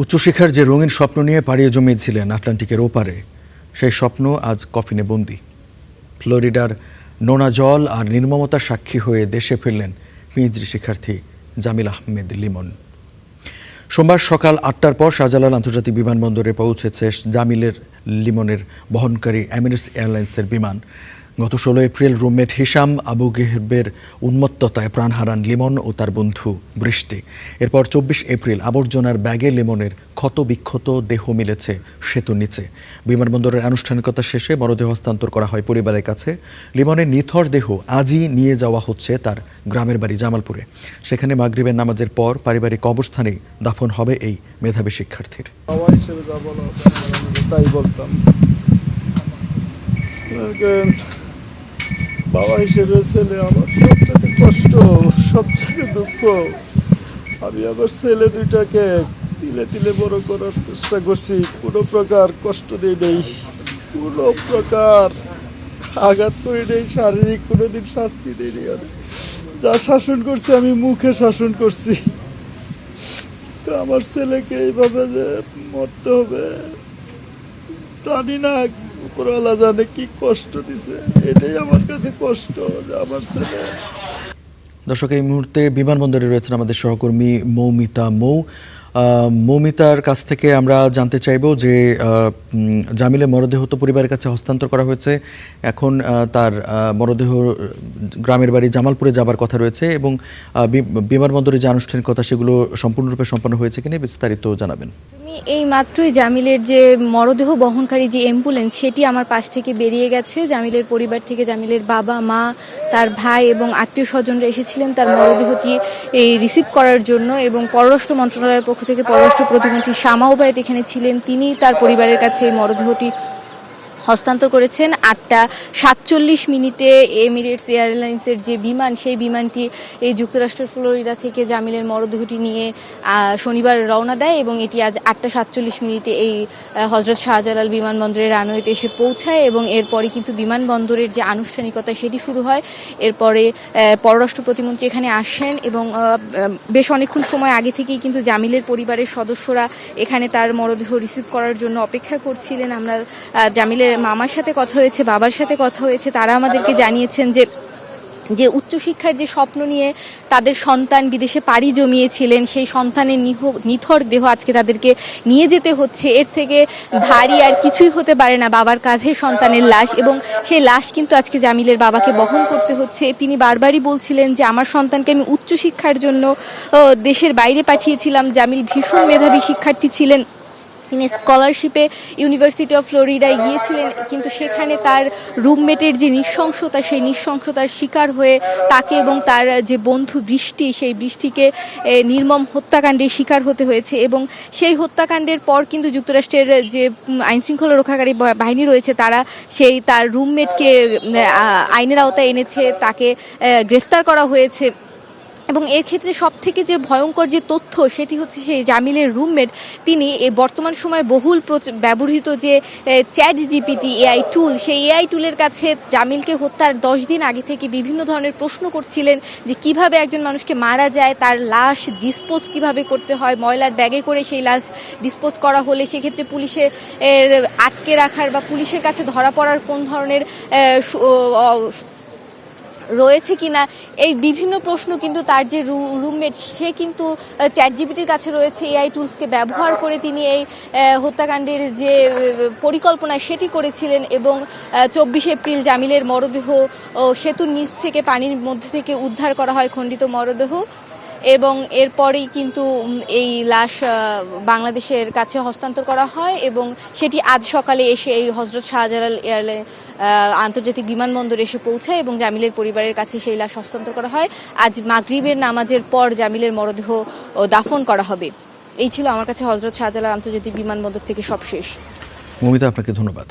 উচ্চশিক্ষার যে রঙিন স্বপ্ন নিয়ে পাড়িয়ে জমিয়েছিলেন আটলান্টিকের ওপারে, সেই স্বপ্ন আজ কফিনে বন্দী। ফ্লোরিডার নোনা জল আর নির্মমতার সাক্ষী হয়ে দেশে ফিরলেন পিএইচডি শিক্ষার্থী জামিল আহমেদ লিমন। সোমবার সকাল ৮টার পর শাহজালাল আন্তর্জাতিক বিমানবন্দরে পৌঁছেছে জামিলের লিমনের বহনকারী এমিরেটস এয়ারলাইন্সের বিমান। গত ১৬ এপ্রিল রুমমেট হিশাম আবু গেহেবের উন্মত্ততায় প্রাণ হারান লিমন ও তার বন্ধু বৃষ্টি। এরপর ২৪ এপ্রিল আবর্জনার ব্যাগে লিমনের ক্ষতবিক্ষত দেহ মিলেছে সেতুর নিচে। বিমানবন্দরের আনুষ্ঠানিকতা শেষে মরদেহ হস্তান্তর করা হয় পরিবারের কাছে। লিমনের নিথর দেহ আজই নিয়ে যাওয়া হচ্ছে তার গ্রামের বাড়ি জামালপুরে। সেখানে মাগরিবের নামাজের পর পারিবারিক কবরস্থানেই দাফন হবে এই মেধাবী শিক্ষার্থীর। বাবা হিসেবে ছেলে আমার সবচেয়ে কষ্ট, সবচেয়ে দুঃখ। আমি আমার ছেলে দুইটাকে তিলে তিলে বড় করার চেষ্টা করছি, কোনো প্রকার কষ্ট দিই নেই, কোনো প্রকার আঘাত করি নেই, শারীরিক কোনোদিন শাস্তি দিই নেই। যা শাসন করছি আমি মুখে শাসন করছি। তো আমার ছেলেকে এইভাবে যে মরতে হবে জানি না, উপরওয়ালা জানে কি কষ্ট দিছে। এটাই আমার কাছে কষ্ট যে আমার ছেলে। দর্শক, এই মুহূর্তে বিমানবন্দরে রয়েছেন আমাদের সহকর্মী মৌমিতা। মৌমিতার কাছ থেকে আমরা জানতে চাইব যে জামিলের মরদেহ তো পরিবারের কাছে হস্তান্তর করা হয়েছে, এখন তার মরদেহ গ্রামের বাড়ি জামালপুরে যাবার কথা রয়েছে এবং বিমানবন্দরে যে আনুষ্ঠানিকতা সেগুলো সম্পূর্ণরূপে সম্পন্ন হয়েছে কিনা বিস্তারিত জানাবেন। এই মাত্রই জামিলের যে মরদেহ বহনকারী যে অ্যাম্বুলেন্স সেটি আমার পাশ থেকে বেরিয়ে গেছে। জামিলের পরিবার থেকে জামিলের বাবা, মা, তার ভাই এবং আত্মীয় স্বজনরা এসেছিলেন তার মরদেহটি রিসিভ করার জন্য এবং পররাষ্ট্র মন্ত্রণালয়ের পক্ষ থেকে পররাষ্ট্র প্রতিমন্ত্রী শামা ওবায়েদ এখানে ছিলেন। তিনি তার পরিবারের কাছে এই মরদেহটি হস্তান্তর করেছেন। ৮টা ৪৭ এমিরেটস এয়ারলাইন্সের যে বিমান, সেই বিমানটি এই যুক্তরাষ্ট্রের ফ্লোরিডা থেকে জামিলের মরদেহটি নিয়ে শনিবার রওনা দেয় এবং এটি আজ ৮টা ৪৭ এই হজরত শাহজালাল বিমানবন্দরের রানওয়েতে এসে পৌঁছায় এবং এরপরে কিন্তু বিমানবন্দরের যে আনুষ্ঠানিকতা সেটি শুরু হয়। এরপরে পররাষ্ট্র প্রতিমন্ত্রী এখানে আসেন এবং বেশ অনেকক্ষণ সময় আগে থেকেই কিন্তু জামিলের পরিবারের সদস্যরা এখানে তার মরদেহ রিসিভ করার জন্য অপেক্ষা করছিলেন। আমরা জামিলের মামার সাথে কথা হয়েছে, বাবার সাথে কথা হয়েছে, তারা আমাদেরকে জানিয়েছেন যে উচ্চশিক্ষার যে স্বপ্ন নিয়ে তাদের সন্তান বিদেশে পাড়ি জমিয়েছিলেন, সেই সন্তানের নিথর দেহ আজকে তাদেরকে নিয়ে যেতে হচ্ছে। এর থেকে ভারী আর কিছুই হতে পারে না বাবার কাঁধে সন্তানের লাশ, এবং সেই লাশ কিন্তু আজকে জামিলের বাবাকে বহন করতে হচ্ছে। তিনি বারবারই বলছিলেন যে আমার সন্তানকে আমি উচ্চশিক্ষার জন্য দেশের বাইরে পাঠিয়েছিলাম। জামিল ভীষণ মেধাবী শিক্ষার্থী ছিলেন, তিনি স্কলারশিপে ইউনিভার্সিটি অফ ফ্লোরিডায় গিয়েছিলেন, কিন্তু সেখানে তার রুমমেটের যে নৃশংসতা, সেই নৃশংসতার শিকার হয়ে তাকে এবং তার যে বন্ধু বৃষ্টি, সেই বৃষ্টিকে নির্মম হত্যাকাণ্ডের শিকার হতে হয়েছে। এবং সেই হত্যাকাণ্ডের পর কিন্তু যুক্তরাষ্ট্রের যে আইনশৃঙ্খলা রক্ষাকারী বাহিনী রয়েছে তারা তার রুমমেটকে আইনের আওতায় এনেছে, তাকে গ্রেফতার করা হয়েছে। এবং এর ক্ষেত্রে সবথেকে যে ভয়ঙ্কর যে তথ্য সেটি হচ্ছে সেই জামিলের রুমমেট, তিনি বর্তমান সময়ে বহুল ব্যবহৃত যে চ্যাট জিপিটি এআই টুল, সেই এআই টুলের কাছে জামিলকে হত্যার 10 দিন আগে থেকে বিভিন্ন ধরনের প্রশ্ন করছিলেন যে কিভাবে একজন মানুষকে মারা যায়, তার লাশ ডিসপোজ কিভাবে করতে হয়, ময়লার ব্যাগে করে সেই লাশ ডিসপোজ করা হলে সেক্ষেত্রে পুলিশের আটকে রাখার বা পুলিশের কাছে ধরা পড়ার কোন ধরনের রয়েছে কিনা, এই বিভিন্ন প্রশ্ন কিন্তু তার যে রুমমেট সে কিন্তু চ্যাট জিপিটির কাছে রয়েছে। এআই টুলসকে ব্যবহার করে তিনি এই হত্যাকাণ্ডের যে পরিকল্পনা সেটি করেছিলেন। এবং ২৪ এপ্রিল জামিলের মরদেহ সেতুর নিচ থেকে পানির মধ্যে থেকে উদ্ধার করা হয় খণ্ডিত মরদেহ, এবং এরপরেই কিন্তু এই লাশ বাংলাদেশের কাছে হস্তান্তর করা হয় এবং সেটি আজ সকালে এসে এই হজরত শাহজালাল আন্তর্জাতিক বিমানবন্দরে এসে পৌঁছায় এবং জামিলের পরিবারের কাছে সেই লাশ হস্তান্তর করা হয়। আজ মাগরিবের নামাজের পর জামিলের মরদেহ দাফন করা হবে। এই ছিল আমার কাছে হজরত শাহজালাল আন্তর্জাতিক বিমানবন্দর থেকে সবশেষ। মৌমিতা, আপনাকে ধন্যবাদ।